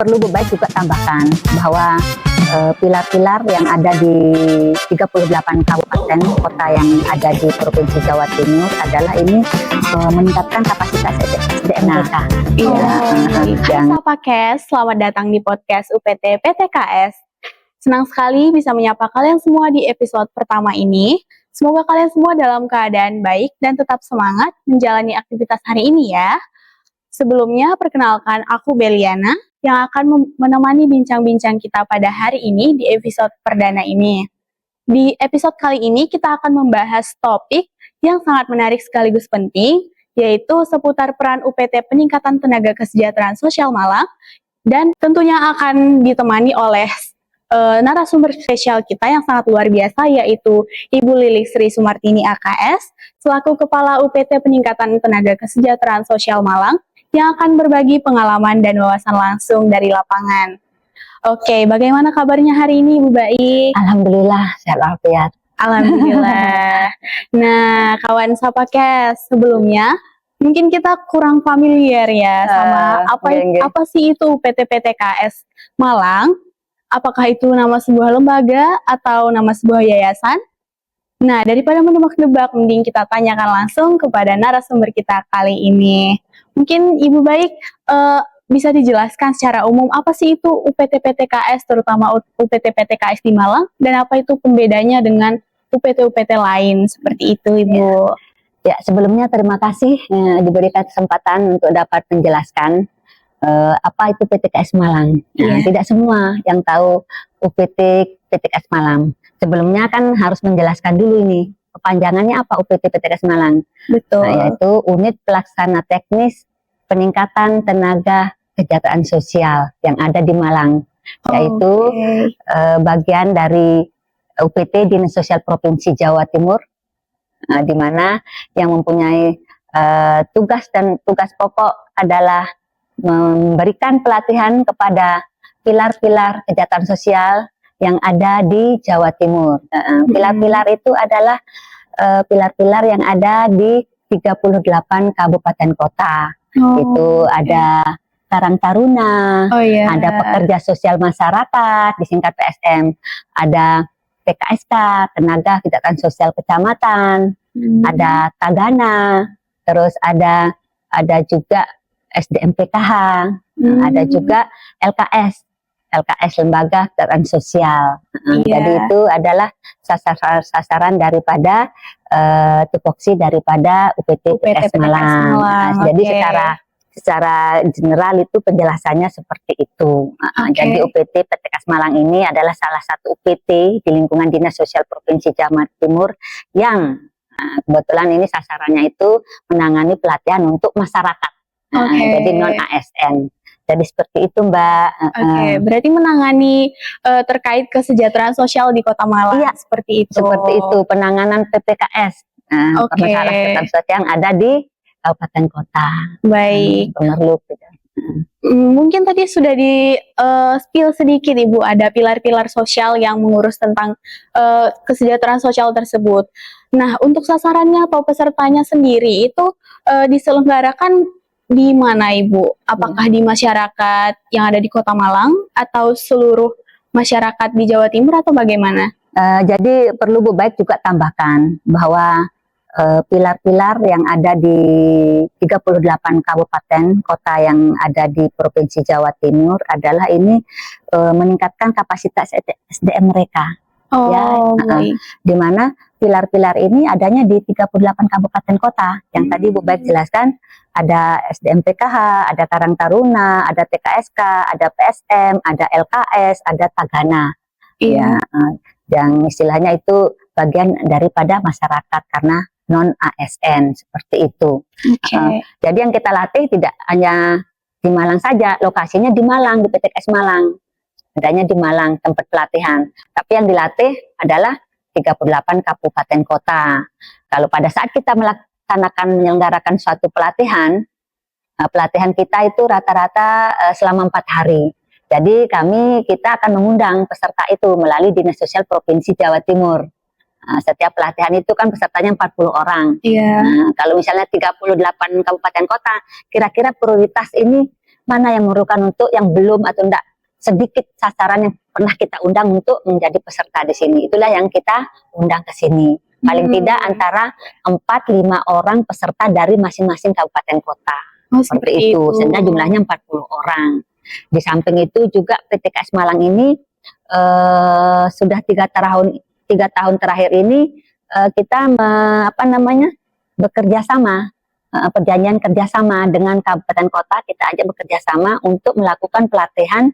perlu baik juga tambahkan bahwa pilar-pilar yang ada di 38 kabupaten kota yang ada di Provinsi Jawa Timur adalah ini meningkatkan kapasitas SDM mereka. Hai Sapa Kes, selamat datang di podcast UPT PTKS. Senang sekali bisa menyapa kalian semua di episode pertama ini. Semoga kalian semua dalam keadaan baik dan tetap semangat menjalani aktivitas hari ini ya. Sebelumnya, perkenalkan aku Beliana yang akan menemani bincang-bincang kita pada hari ini di episode perdana ini. Di episode kali ini kita akan membahas topik yang sangat menarik sekaligus penting, yaitu seputar peran UPT Peningkatan Tenaga Kesejahteraan Sosial Malang, dan tentunya akan ditemani oleh narasumber spesial kita yang sangat luar biasa, yaitu Ibu Lilik Sri Sumartini AKS, selaku Kepala UPT Peningkatan Tenaga Kesejahteraan Sosial Malang, yang akan berbagi pengalaman dan wawasan langsung dari lapangan. Oke, bagaimana kabarnya hari ini, Bu Baik? Alhamdulillah, sehat walafiat. Alhamdulillah. Nah, kawan Sapa Kes, sebelumnya mungkin kita kurang familiar ya sama apa sih itu UPT PTKS Malang. Apakah itu nama sebuah lembaga atau nama sebuah yayasan? Nah, daripada menebak-nebak, mending kita tanyakan langsung kepada narasumber kita kali ini. Mungkin Ibu Baik bisa dijelaskan secara umum apa sih itu UPT PTKS, terutama UPT PTKS di Malang, dan apa itu pembedanya dengan UPT-UPT lain seperti itu, Ibu? Ya, sebelumnya terima kasih diberikan kesempatan untuk dapat menjelaskan apa itu PTKS Malang. Nah, tidak semua yang tahu UPT PTKS Malang. Sebelumnya kan harus menjelaskan dulu ini kepanjangannya apa UPT PTKS Malang. Betul. Nah, yaitu Unit Pelaksana Teknis Peningkatan Tenaga Kesejahteraan Sosial yang ada di Malang, yaitu bagian dari UPT Dinas Sosial Provinsi Jawa Timur, di mana yang mempunyai tugas pokok adalah memberikan pelatihan kepada pilar-pilar kejahteraan sosial yang ada di Jawa Timur. Pilar-pilar itu adalah pilar-pilar yang ada di 38 kabupaten kota. Itu ada Karang Taruna, ada Pekerja Sosial Masyarakat, disingkat PSM, ada TKSK, Tenaga Kesejahteraan Sosial Kecamatan, ada Tagana, terus ada juga SDM PKH, ada juga LKS Lembaga Kesejahteraan Sosial. Jadi itu adalah sasaran daripada tupoksi daripada UPT PTKS Malang. Jadi secara general itu penjelasannya seperti itu. Jadi UPT PTKS Malang ini adalah salah satu UPT di lingkungan Dinas Sosial Provinsi Jawa Timur yang kebetulan ini sasarannya itu menangani pelatihan untuk masyarakat. Jadi non ASN. Jadi seperti itu, Mbak. Berarti menangani terkait kesejahteraan sosial di Kota Malang. Iya, seperti itu. Seperti itu, penanganan PPKS. Masalah kesehatan sosial yang ada di kabupaten kota. Baik. Pemerluk. Mungkin tadi sudah di spill sedikit, Ibu, ada pilar-pilar sosial yang mengurus tentang kesejahteraan sosial tersebut. Nah, untuk sasarannya atau pesertanya sendiri itu diselenggarakan di mana, Ibu? Apakah di masyarakat yang ada di Kota Malang atau seluruh masyarakat di Jawa Timur atau bagaimana? Jadi perlu Bu Baik juga tambahkan bahwa pilar-pilar yang ada di 38 kabupaten kota yang ada di Provinsi Jawa Timur adalah ini meningkatkan kapasitas SDM mereka. Di mana pilar-pilar ini adanya di 38 kabupaten kota yang tadi Bu Baik jelaskan, ada SDM PKH, ada Karang Taruna, ada TKSK, ada PSM, ada LKS, ada Tagana. Yang istilahnya itu bagian daripada masyarakat karena non ASN seperti itu. Jadi yang kita latih tidak hanya di Malang saja, lokasinya di Malang, di PTKS Malang. Adanya di Malang tempat pelatihan. Tapi yang dilatih adalah 38 kabupaten kota. Kalau pada saat kita menyelenggarakan suatu pelatihan, pelatihan kita itu rata-rata selama 4 hari. Jadi kita akan mengundang peserta itu melalui Dinas Sosial Provinsi Jawa Timur. Setiap pelatihan itu kan pesertanya 40 orang. Kalau misalnya 38 kabupaten kota, kira-kira prioritas ini mana yang memerlukan untuk yang belum atau enggak, sedikit sasaran yang pernah kita undang untuk menjadi peserta di sini. Itulah yang kita undang ke sini. Paling tidak antara 4-5 orang peserta dari masing-masing kabupaten kota. Seperti itu. Sehingga jumlahnya 40 orang. Di samping itu juga PTKS Malang ini sudah 3 tahun terakhir ini kita bekerja sama, perjanjian kerjasama dengan kabupaten kota. Kita ajak bekerja sama untuk melakukan pelatihan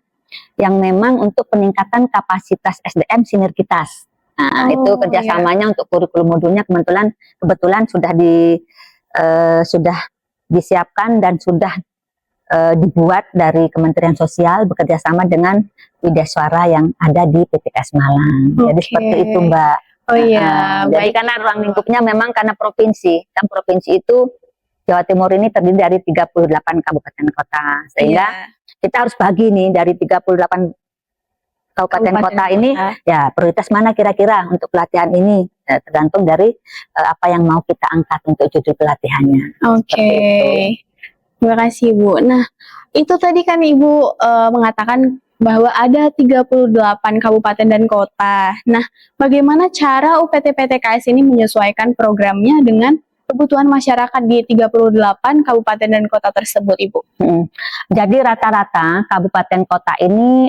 yang memang untuk peningkatan kapasitas SDM sinergitas. Nah, itu kerjasamanya untuk kurikulum modulnya kebetulan sudah disiapkan dan sudah dibuat dari Kementerian Sosial bekerjasama dengan Widyaswara yang ada di PTKS Malang. Jadi seperti itu, Mbak. Jadi karena ruang lingkupnya memang karena provinsi, kan provinsi itu Jawa Timur ini terdiri dari 38 kabupaten kota, sehingga kita harus bagi nih dari 38 kabupaten kota ini, ya prioritas mana kira-kira untuk pelatihan ini, tergantung dari apa yang mau kita angkat untuk judul pelatihannya. Oke, terima kasih Bu. Nah, itu tadi kan Ibu mengatakan bahwa ada 38 kabupaten dan kota. Nah, bagaimana cara UPT PTKS ini menyesuaikan programnya dengan kebutuhan masyarakat di 38 kabupaten dan kota tersebut, Ibu? Jadi rata-rata kabupaten kota ini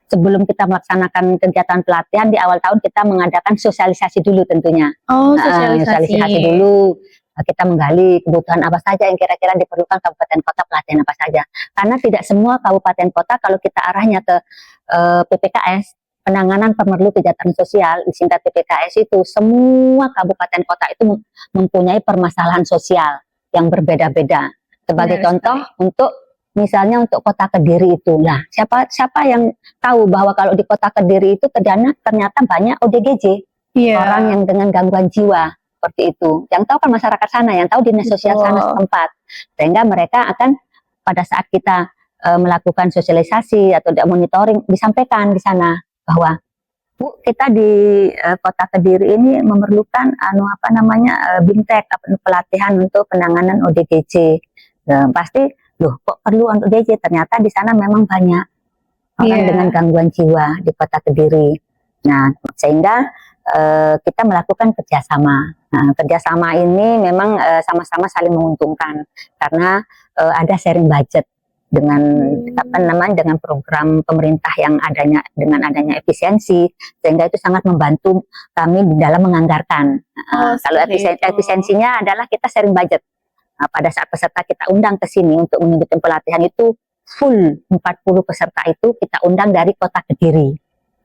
sebelum kita melaksanakan kegiatan pelatihan di awal tahun kita mengadakan sosialisasi dulu tentunya. Sosialisasi dulu. Kita menggali kebutuhan apa saja yang kira-kira diperlukan kabupaten kota, pelatihan apa saja. Karena tidak semua kabupaten kota kalau kita arahnya ke PPKS, penanganan pemerlu kejahteraan sosial, disingkat PPKS itu, semua kabupaten kota itu mempunyai permasalahan sosial yang berbeda-beda. Sebagai contoh, misalnya untuk kota Kediri itu, nah siapa yang tahu bahwa kalau di kota Kediri itu ternyata banyak ODGJ, orang yang dengan gangguan jiwa, seperti itu. Yang tahu kan masyarakat sana, yang tahu dinas sosial sana setempat, sehingga mereka akan pada saat kita melakukan sosialisasi atau monitoring disampaikan di sana bahwa Bu, kita di kota Kediri ini memerlukan BIMTEK, pelatihan untuk penanganan ODGJ. Pasti, loh kok perlu untuk ODGJ? Ternyata di sana memang banyak orang dengan gangguan jiwa di kota Kediri. Nah, sehingga kita melakukan kerjasama. Nah, kerjasama ini memang sama-sama saling menguntungkan karena ada sharing budget dengan dengan program pemerintah yang dengan adanya efisiensi, sehingga itu sangat membantu kami di dalam menganggarkan. Kalau efisiensinya adalah kita sharing budget. Pada saat peserta kita undang ke sini untuk mengikuti pelatihan itu full 40 peserta itu kita undang dari kota Kediri.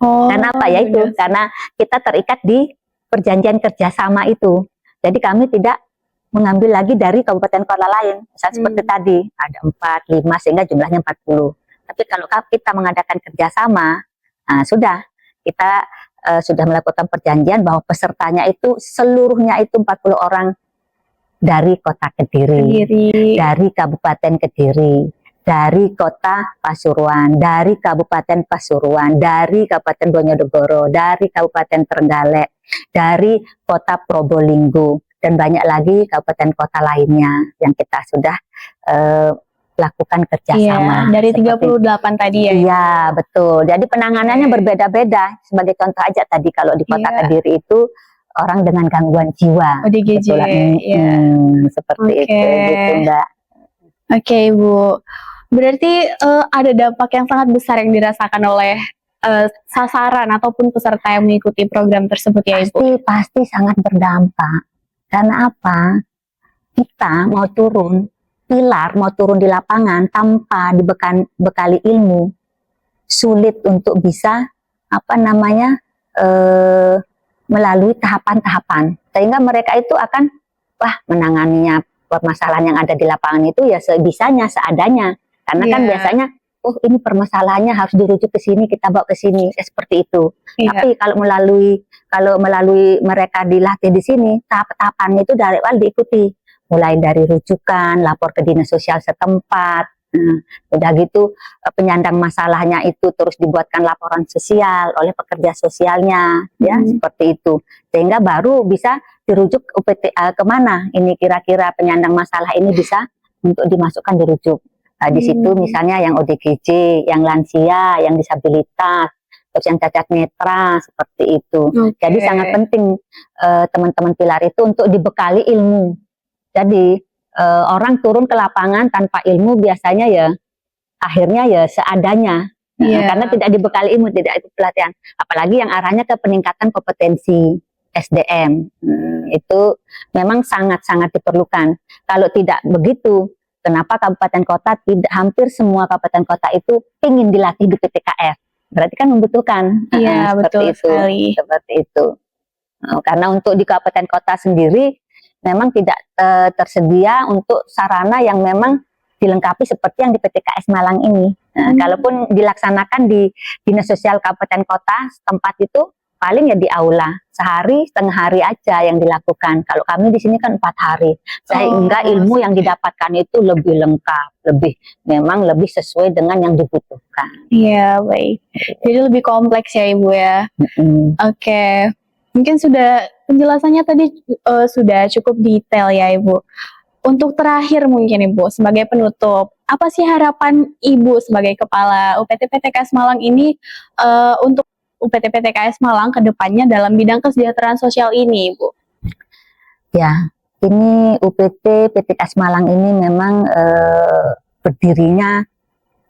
Karena apa ya itu? Karena kita terikat di perjanjian kerjasama itu. Jadi kami tidak mengambil lagi dari kabupaten kota lain. Misalnya seperti tadi, ada 4, 5, sehingga jumlahnya 40. Tapi kalau kita mengadakan kerjasama, sudah. Kita sudah melakukan perjanjian bahwa pesertanya itu seluruhnya itu 40 orang dari kota Kediri. Dari Kabupaten Kediri, dari kota Pasuruan, dari Kabupaten Pasuruan, dari Kabupaten Bojonegoro, dari Kabupaten Trenggalek, dari kota Probolinggo, dan banyak lagi kabupaten kota lainnya yang kita sudah lakukan kerjasama. Dari 38 tadi ya? Iya, betul. Jadi penanganannya berbeda-beda. Sebagai contoh aja tadi kalau di kota Kediri itu orang dengan gangguan jiwa. ODGJ, seperti itu, gitu Mbak. Oke, Bu. Berarti ada dampak yang sangat besar yang dirasakan oleh sasaran ataupun peserta yang mengikuti program tersebut ya, Ibu? Pasti sangat berdampak. Karena apa? Kita mau turun di lapangan tanpa dibekali ilmu, sulit untuk bisa melalui tahapan-tahapan. Sehingga mereka itu akan menanganinya permasalahan yang ada di lapangan itu ya sebisanya, seadanya. Karena kan biasanya ini permasalahannya harus dirujuk ke sini, kita bawa ke sini, seperti itu. Tapi kalau melalui mereka dilatih di sini, tahap-tahapannya itu dari awal diikuti. Mulai dari rujukan, lapor ke dinas sosial setempat, udah gitu penyandang masalahnya itu terus dibuatkan laporan sosial oleh pekerja sosialnya, ya seperti itu. Sehingga baru bisa dirujuk UPT kemana ini kira-kira penyandang masalah ini bisa untuk dimasukkan dirujuk. Di situ misalnya yang ODGJ, yang lansia, yang disabilitas, terus yang cacat netra seperti itu. Jadi sangat penting teman-teman pilar itu untuk dibekali ilmu. Jadi orang turun ke lapangan tanpa ilmu biasanya ya akhirnya ya seadanya. Karena tidak dibekali ilmu, tidak ikut pelatihan. Apalagi yang arahnya ke peningkatan kompetensi SDM. Itu memang sangat-sangat diperlukan. Kalau tidak begitu, kenapa kabupaten kota tidak, hampir semua kabupaten kota itu ingin dilatih di PTKS? Berarti kan membutuhkan. Iya, betul itu, sekali. seperti itu. Karena untuk di kabupaten kota sendiri memang tidak tersedia untuk sarana yang memang dilengkapi seperti yang di PTKS Malang ini. Kalaupun dilaksanakan di Dinas Sosial Kabupaten Kota tempat itu paling ya di aula sehari setengah hari aja yang dilakukan. Kalau kami di sini kan 4 hari, sehingga ilmu yang didapatkan itu lebih lengkap, memang lebih sesuai dengan yang dibutuhkan. Iya, baik. Jadi lebih kompleks ya Ibu ya. Oke. Mungkin penjelasannya tadi sudah cukup detail ya Ibu. Untuk terakhir mungkin Ibu, sebagai penutup, apa sih harapan Ibu sebagai Kepala UPT PTKS Malang ini untuk UPT PTKS Malang ke depannya dalam bidang kesejahteraan sosial ini Ibu? Ya, ini UPT PTKS Malang ini memang berdirinya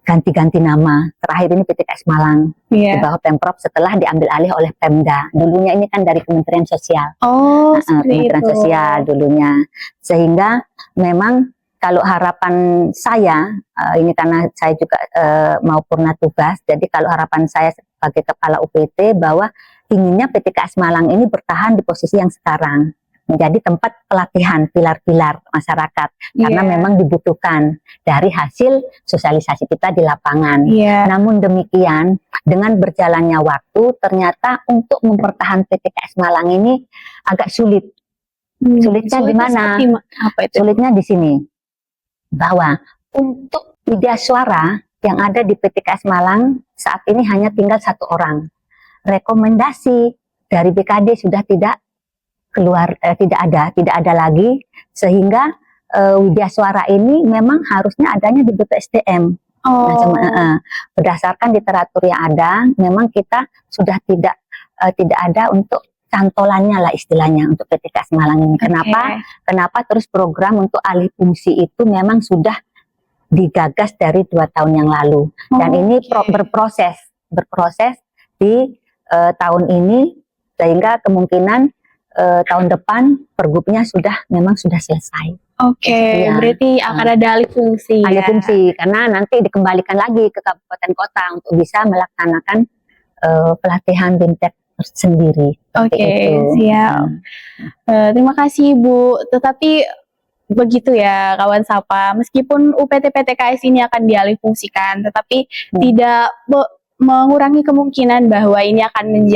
ganti-ganti nama. Terakhir ini PTKS Malang di bawah Pemprov setelah diambil alih oleh Pemda. Dulunya ini kan dari Kementerian Sosial. Kementerian Sosial dulunya. Sehingga memang kalau harapan saya, ini karena saya juga mau purna tugas, jadi kalau harapan saya sebagai Kepala UPT bahwa inginnya PTKS Malang ini bertahan di posisi yang sekarang. Menjadi tempat pelatihan pilar-pilar masyarakat karena memang dibutuhkan dari hasil sosialisasi kita di lapangan. Namun demikian dengan berjalannya waktu ternyata untuk mempertahankan PTKS Malang ini agak sulit. Sulitnya di mana? Sulitnya di sini bahwa untuk media suara yang ada di PTKS Malang saat ini hanya tinggal 1 orang. Rekomendasi dari BKD sudah tidak keluar, tidak ada lagi, sehingga widya suara ini memang harusnya adanya di BPSDM. Berdasarkan literatur yang ada, memang kita sudah tidak ada untuk cantolannya lah istilahnya untuk PTKS Malang ini. Kenapa terus program untuk alih fungsi itu memang sudah digagas dari 2 tahun yang lalu, dan ini berproses di tahun ini, sehingga kemungkinan tahun depan pergubnya memang sudah selesai. Berarti akan ada alih fungsi. Alih fungsi karena nanti dikembalikan lagi ke kabupaten kota untuk bisa melaksanakan pelatihan BIMTEK sendiri. Siap. Terima kasih Ibu. Tetapi begitu ya kawan Sapa, meskipun UPT PTKS ini akan dialih fungsikan, tetapi tidak mengurangi kemungkinan bahwa ini akan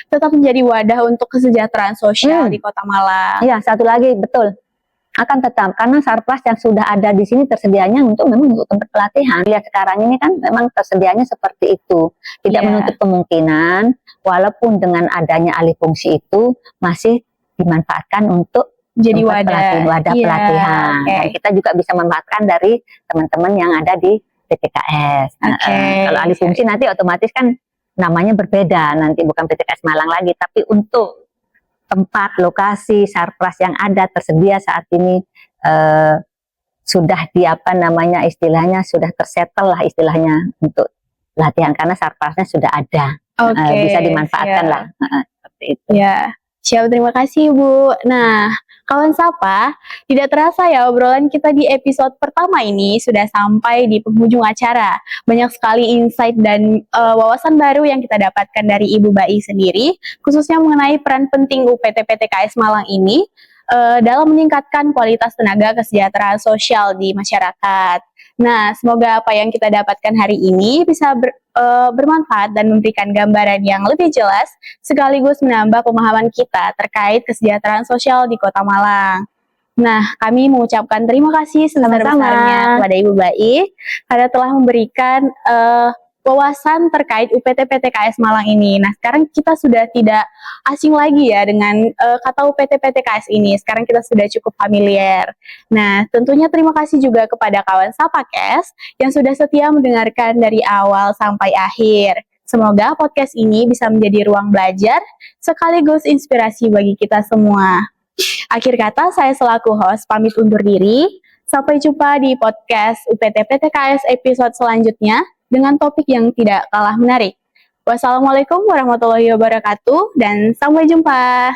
tetap menjadi wadah untuk kesejahteraan sosial di Kota Malang. Iya, satu lagi betul. Akan tetap karena Sarpras yang sudah ada di sini tersedianya memang untuk tempat pelatihan. Lihat sekarang ini kan memang tersedianya seperti itu. Tidak menutup kemungkinan walaupun dengan adanya alih fungsi itu masih dimanfaatkan untuk jadi wadah pelatihan. Dan kita juga bisa memanfaatkan dari teman-teman yang ada di PTKS. Kalau alih fungsi nanti otomatis kan namanya berbeda, nanti bukan PTKS Malang lagi, tapi untuk tempat lokasi Sarpras yang ada tersedia saat ini sudah istilahnya sudah tersetel lah istilahnya untuk latihan karena Sarprasnya sudah ada, bisa dimanfaatkan lah seperti itu. Siap, terima kasih Bu. Nah, kawan Sapa, tidak terasa ya obrolan kita di episode pertama ini sudah sampai di penghujung acara. Banyak sekali insight dan wawasan baru yang kita dapatkan dari Ibu Bai sendiri, khususnya mengenai peran penting UPT PTKS Malang ini dalam meningkatkan kualitas tenaga kesejahteraan sosial di masyarakat. Nah, semoga apa yang kita dapatkan hari ini bisa bermanfaat dan memberikan gambaran yang lebih jelas, sekaligus menambah pemahaman kita terkait kesejahteraan sosial di Kota Malang. Nah, kami mengucapkan terima kasih sebesar-besarnya kepada Ibu Bai karena telah memberikan wawasan terkait UPT PTKS Malang ini. Nah, sekarang kita sudah tidak asing lagi ya dengan kata UPT PTKS ini. Sekarang kita sudah cukup familiar. Nah, tentunya terima kasih juga kepada kawan Sapakes yang sudah setia mendengarkan dari awal sampai akhir. Semoga podcast ini bisa menjadi ruang belajar sekaligus inspirasi bagi kita semua. Akhir kata, saya selaku host pamit undur diri. Sampai jumpa di podcast UPT PTKS episode selanjutnya dengan topik yang tidak kalah menarik. Wassalamualaikum warahmatullahi wabarakatuh dan sampai jumpa.